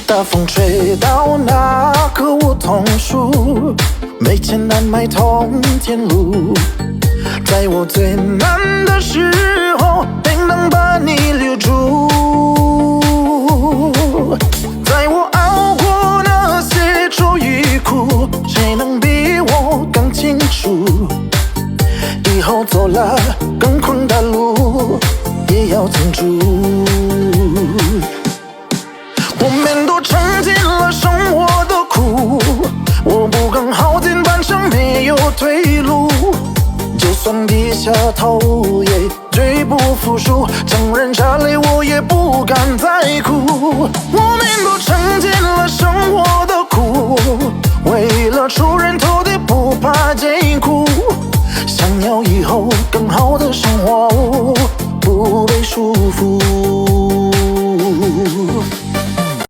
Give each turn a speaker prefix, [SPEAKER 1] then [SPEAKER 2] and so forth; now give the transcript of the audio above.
[SPEAKER 1] 大风吹到那棵梧桐树，没钱难买通天路。在我最难的时候，没能把你留住。在我熬过那些愁与苦，谁能比我更清楚？以后走了更困的路，也要挺住。我们都尝尽了生活的苦，我不敢耗尽半生没有退路。就算低下头也绝不服输，承认下泪我也不敢再哭。我们都尝尽了生活的苦，为了出人头地不怕艰苦，想要以后更好的生活。